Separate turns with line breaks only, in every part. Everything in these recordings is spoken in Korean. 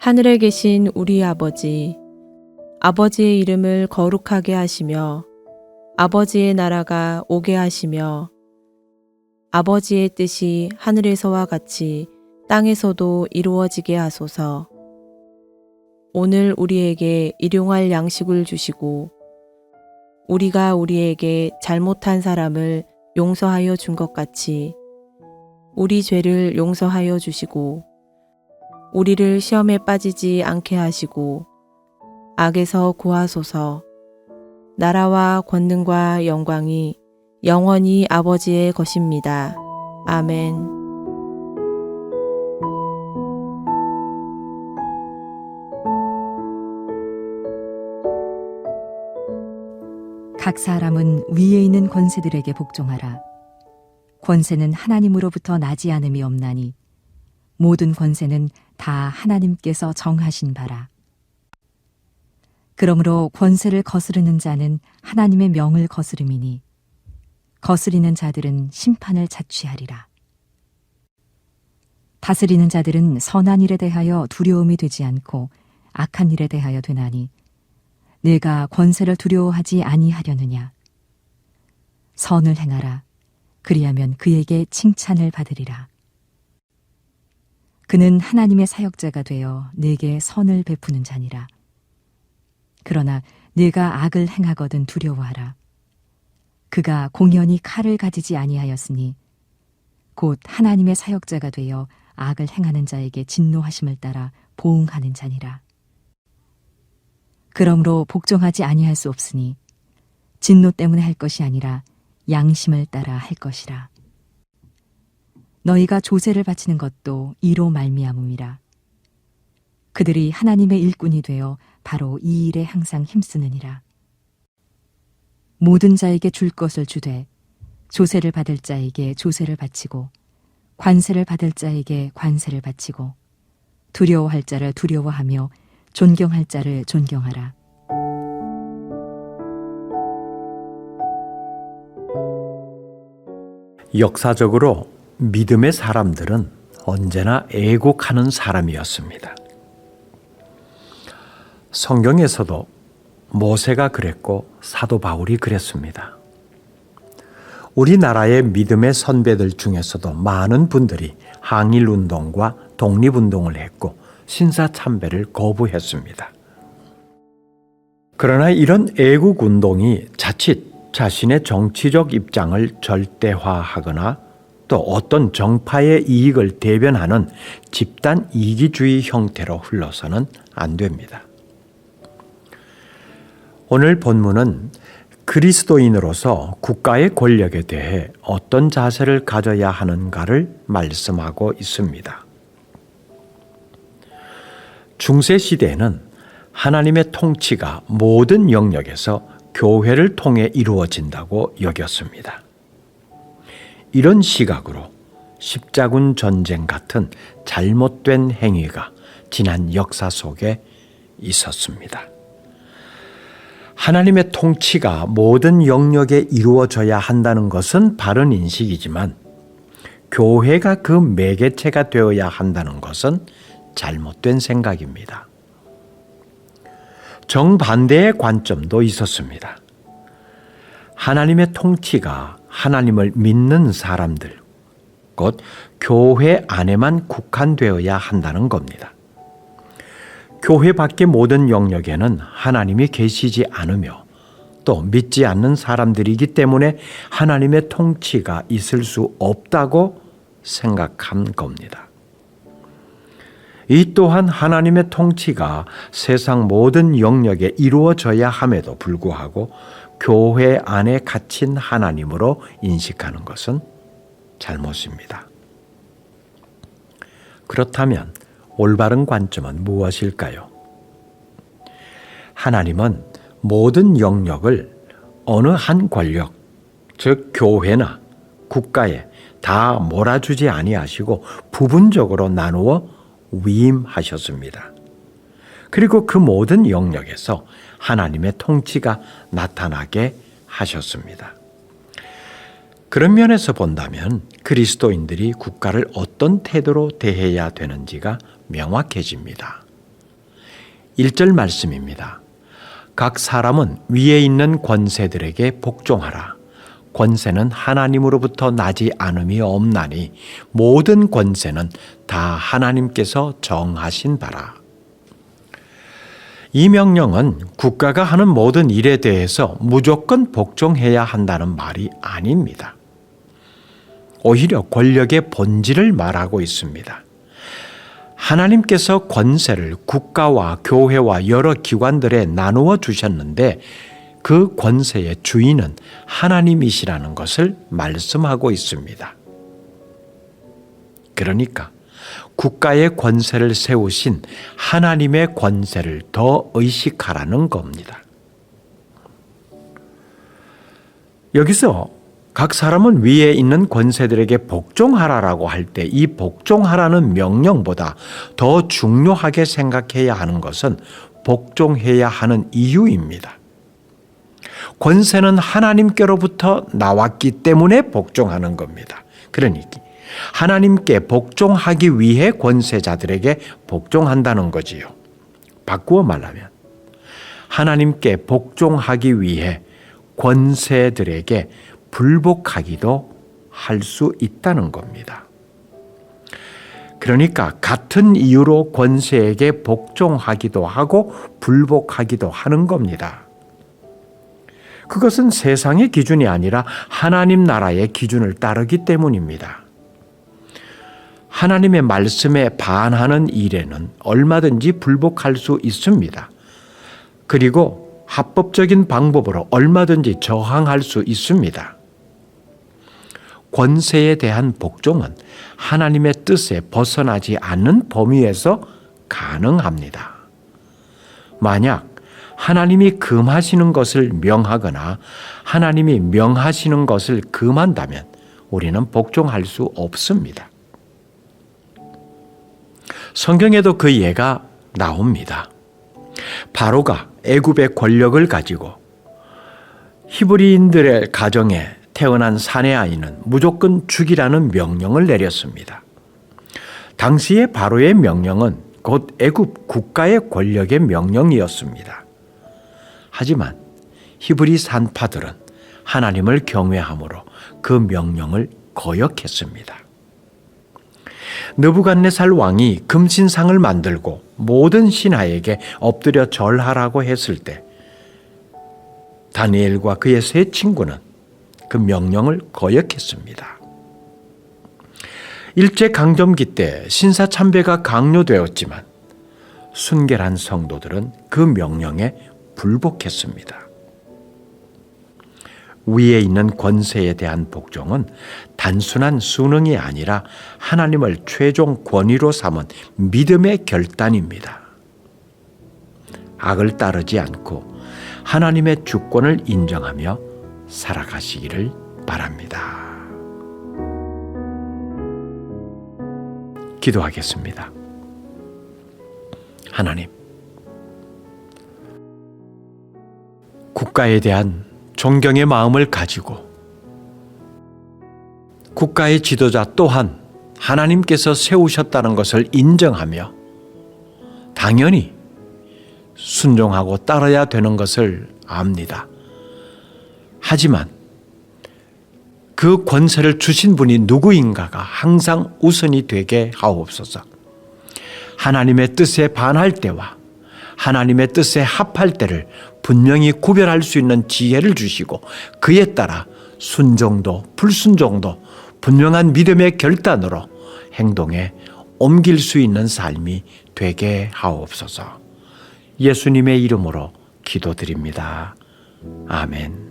하늘에 계신 우리 아버지, 아버지의 이름을 거룩하게 하시며 아버지의 나라가 오게 하시며 아버지의 뜻이 하늘에서와 같이 땅에서도 이루어지게 하소서. 오늘 우리에게 일용할 양식을 주시고 우리가 우리에게 잘못한 사람을 용서하여 준 것 같이 우리 죄를 용서하여 주시고 우리를 시험에 빠지지 않게 하시고 악에서 구하소서. 나라와 권능과 영광이 영원히 아버지의 것입니다. 아멘.
각 사람은 위에 있는 권세들에게 복종하라. 권세는 하나님으로부터 나지 않음이 없나니 모든 권세는 다 하나님께서 정하신 바라. 그러므로 권세를 거스르는 자는 하나님의 명을 거스름이니 거스리는 자들은 심판을 자취하리라. 다스리는 자들은 선한 일에 대하여 두려움이 되지 않고 악한 일에 대하여 되나니 내가 권세를 두려워하지 아니하려느냐. 선을 행하라. 그리하면 그에게 칭찬을 받으리라. 그는 하나님의 사역자가 되어 내게 선을 베푸는 자니라. 그러나 네가 악을 행하거든 두려워하라. 그가 공연히 칼을 가지지 아니하였으니 곧 하나님의 사역자가 되어 악을 행하는 자에게 진노하심을 따라 보응하는 자니라. 그러므로 복종하지 아니할 수 없으니 진노 때문에 할 것이 아니라 양심을 따라 할 것이라. 너희가 조세를 바치는 것도 이로 말미암음이라. 그들이 하나님의 일꾼이 되어 바로 이 일에 항상 힘쓰느니라. 모든 자에게 줄 것을 주되 조세를 받을 자에게 조세를 바치고 관세를 받을 자에게 관세를 바치고 두려워할 자를 두려워하며 존경할 자를 존경하라.
역사적으로 믿음의 사람들은 언제나 애국하는 사람이었습니다. 성경에서도 모세가 그랬고 사도 바울이 그랬습니다. 우리나라의 믿음의 선배들 중에서도 많은 분들이 항일운동과 독립운동을 했고 신사참배를 거부했습니다. 그러나 이런 애국운동이 자칫 자신의 정치적 입장을 절대화하거나 또 어떤 정파의 이익을 대변하는 집단 이기주의 형태로 흘러서는 안 됩니다. 오늘 본문은 그리스도인으로서 국가의 권력에 대해 어떤 자세를 가져야 하는가를 말씀하고 있습니다. 중세시대에는 하나님의 통치가 모든 영역에서 교회를 통해 이루어진다고 여겼습니다. 이런 시각으로 십자군 전쟁 같은 잘못된 행위가 지난 역사 속에 있었습니다. 하나님의 통치가 모든 영역에 이루어져야 한다는 것은 바른 인식이지만 교회가 그 매개체가 되어야 한다는 것은 잘못된 생각입니다. 정반대의 관점도 있었습니다. 하나님의 통치가 하나님을 믿는 사람들, 곧 교회 안에만 국한되어야 한다는 겁니다. 교회 밖의 모든 영역에는 하나님이 계시지 않으며 또 믿지 않는 사람들이기 때문에 하나님의 통치가 있을 수 없다고 생각한 겁니다. 이 또한 하나님의 통치가 세상 모든 영역에 이루어져야 함에도 불구하고 교회 안에 갇힌 하나님으로 인식하는 것은 잘못입니다. 그렇다면 올바른 관점은 무엇일까요? 하나님은 모든 영역을 어느 한 권력, 즉 교회나 국가에 다 몰아주지 아니하시고 부분적으로 나누어 위임하셨습니다. 그리고 그 모든 영역에서 하나님의 통치가 나타나게 하셨습니다. 그런 면에서 본다면 그리스도인들이 국가를 어떤 태도로 대해야 되는지가 명확해집니다. 1절 말씀입니다. 각 사람은 위에 있는 권세들에게 복종하라. 권세는 하나님으로부터 나지 않음이 없나니 모든 권세는 다 하나님께서 정하신 바라. 이 명령은 국가가 하는 모든 일에 대해서 무조건 복종해야 한다는 말이 아닙니다. 오히려 권력의 본질을 말하고 있습니다. 하나님께서 권세를 국가와 교회와 여러 기관들에 나누어 주셨는데 그 권세의 주인은 하나님이시라는 것을 말씀하고 있습니다. 그러니까 국가의 권세를 세우신 하나님의 권세를 더 의식하라는 겁니다. 여기서 각 사람은 위에 있는 권세들에게 복종하라라고 할 때 이 복종하라는 명령보다 더 중요하게 생각해야 하는 것은 복종해야 하는 이유입니다. 권세는 하나님께로부터 나왔기 때문에 복종하는 겁니다. 그러니까 하나님께 복종하기 위해 권세자들에게 복종한다는 거지요. 바꾸어 말하면 하나님께 복종하기 위해 권세들에게 불복하기도 할 수 있다는 겁니다. 그러니까 같은 이유로 권세에게 복종하기도 하고 불복하기도 하는 겁니다. 그것은 세상의 기준이 아니라 하나님 나라의 기준을 따르기 때문입니다. 하나님의 말씀에 반하는 일에는 얼마든지 불복할 수 있습니다. 그리고 합법적인 방법으로 얼마든지 저항할 수 있습니다. 권세에 대한 복종은 하나님의 뜻에 벗어나지 않는 범위에서 가능합니다. 만약 하나님이 금하시는 것을 명하거나 하나님이 명하시는 것을 금한다면 우리는 복종할 수 없습니다. 성경에도 그 예가 나옵니다. 바로가 애굽의 권력을 가지고 히브리인들의 가정에 태어난 사내 아이는 무조건 죽이라는 명령을 내렸습니다. 당시의 바로의 명령은 곧 애굽 국가의 권력의 명령이었습니다. 하지만 히브리 산파들은 하나님을 경외함으로 그 명령을 거역했습니다. 느부갓네살 왕이 금신상을 만들고 모든 신하에게 엎드려 절하라고 했을 때 다니엘과 그의 세 친구는 그 명령을 거역했습니다. 일제강점기 때 신사참배가 강요되었지만 순결한 성도들은 그 명령에 불복했습니다. 위에 있는 권세에 대한 복종은 단순한 순응이 아니라 하나님을 최종 권위로 삼은 믿음의 결단입니다. 악을 따르지 않고 하나님의 주권을 인정하며 살아가시기를 바랍니다. 기도하겠습니다. 하나님, 국가에 대한 존경의 마음을 가지고 국가의 지도자 또한 하나님께서 세우셨다는 것을 인정하며 당연히 순종하고 따라야 되는 것을 압니다. 하지만 그 권세를 주신 분이 누구인가가 항상 우선이 되게 하옵소서. 하나님의 뜻에 반할 때와 하나님의 뜻에 합할 때를 분명히 구별할 수 있는 지혜를 주시고 그에 따라 순종도 불순종도 분명한 믿음의 결단으로 행동에 옮길 수 있는 삶이 되게 하옵소서. 예수님의 이름으로 기도드립니다. 아멘.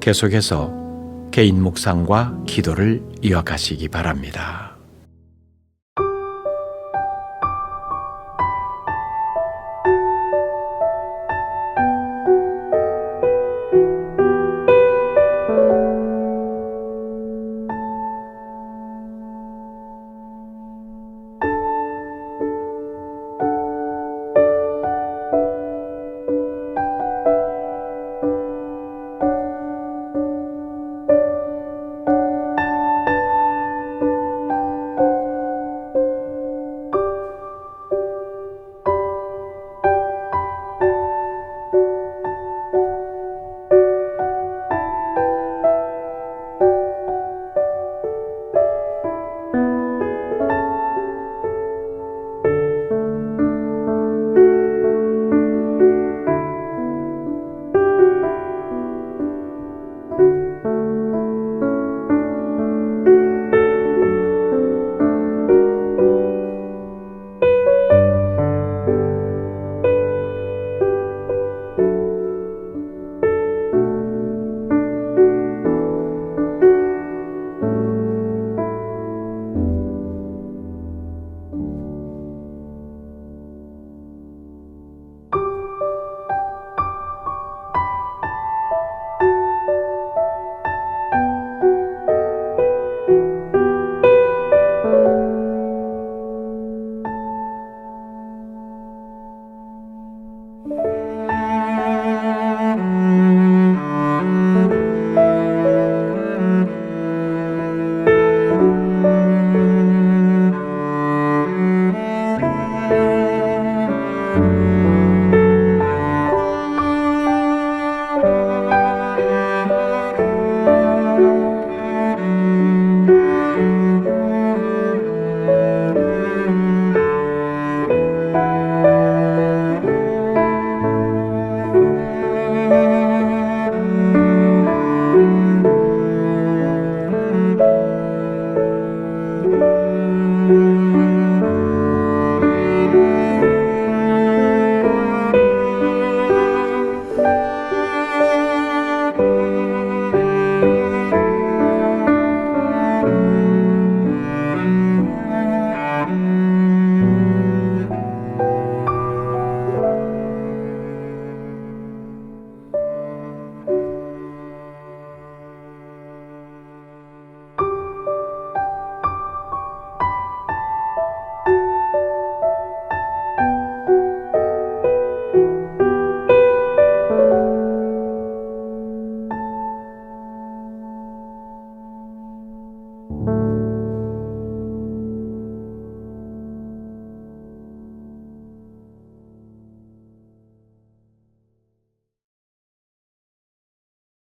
계속해서 개인 묵상과 기도를 이어가시기 바랍니다. 있습니다.